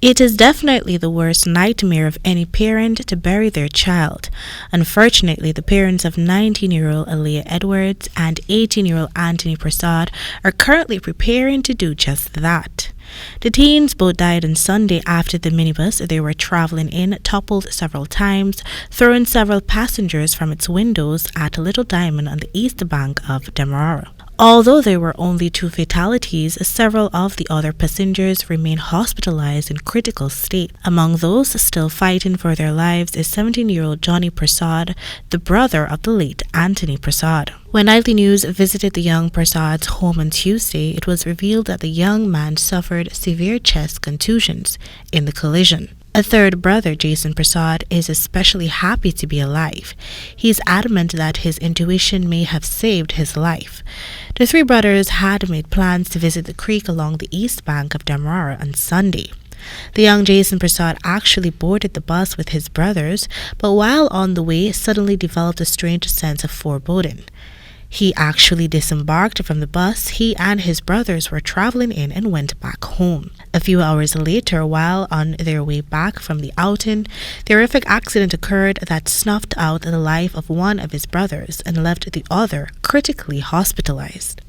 It is definitely the worst nightmare of any parent to bury their child. Unfortunately, the parents of 19-year-old Aaliyah Edwards and 18-year-old Anthony Persaud are currently preparing to do just that. The teens both died on Sunday after the minibus they were traveling in toppled several times, throwing several passengers from its windows at Little Diamond on the east bank of Demerara. Although there were only 2 fatalities, several of the other passengers remain hospitalized in critical state. Among those still fighting for their lives is 17-year-old Johnny Persaud, the brother of the late Anthony Persaud. When Nightly News visited the young Persaud's home on Tuesday, it was revealed that the young man suffered severe chest contusions in the collision. A third brother, Jason Persaud, is especially happy to be alive. He is adamant that his intuition may have saved his life. The 3 brothers had made plans to visit the creek along the east bank of Demerara on Sunday. The young Jason Persaud actually boarded the bus with his brothers, but while on the way suddenly developed a strange sense of foreboding. He actually disembarked from the bus he and his brothers were traveling in and went back home. A few hours later, while on their way back from the outing, the horrific accident occurred that snuffed out the life of one of his brothers and left the other critically hospitalized.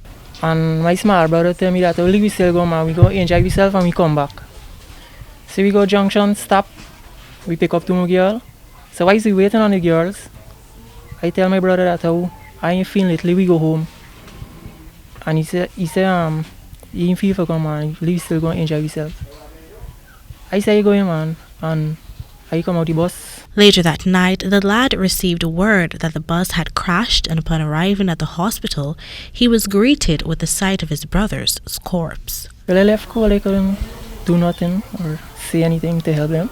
And my small brother tell me that only we still go, man, we go enjoy ourselves and we come back. So we go junction, stop, we pick up 2 more girls. So while we waiting on the girls, I tell my brother that I ain't feeling it, we go home. And he said, he ain't feel for come, man, we still go enjoy yourself. I say, you go in, man, and I come out the bus. Later that night, the lad received word that the bus had crashed, and upon arriving at the hospital, he was greeted with the sight of his brother's corpse. Well, I left school, I couldn't do nothing or say anything to help them.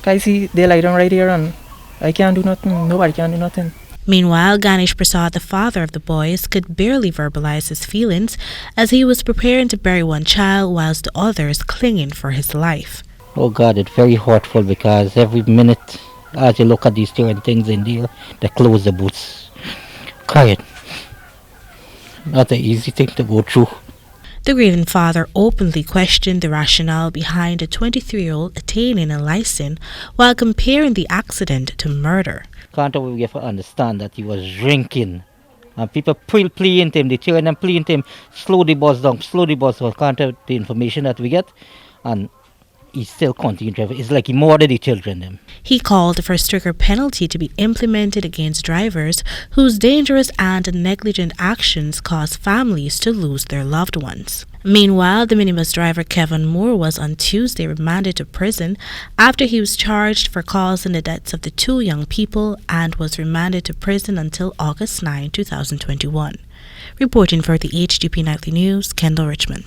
I see they lie down right here and I can't do nothing, nobody can do nothing. Meanwhile, Ganesh Persaud, the father of the boys, could barely verbalize his feelings as he was preparing to bury one child whilst the others clinging for his life. Oh God, it's very hurtful because every minute as you look at these different things in there, they close the boots. Quiet. Not an easy thing to go through. The grieving father openly questioned the rationale behind a 23-year-old attaining a license while comparing the accident to murder. Can't we get to understand that he was drinking and people pleading to him, the children pleading to him, slow the bus down, can't have the information that we get, and he still continued driving. It's like he murdered the children. Them. He called for a stricter penalty to be implemented against drivers whose dangerous and negligent actions cause families to lose their loved ones. Meanwhile, the minibus driver Kevin Moore was on Tuesday remanded to prison after he was charged for causing the deaths of the 2 young people and was remanded to prison until August 9, 2021. Reporting for the HDP Nightly News, Kendell Richmond.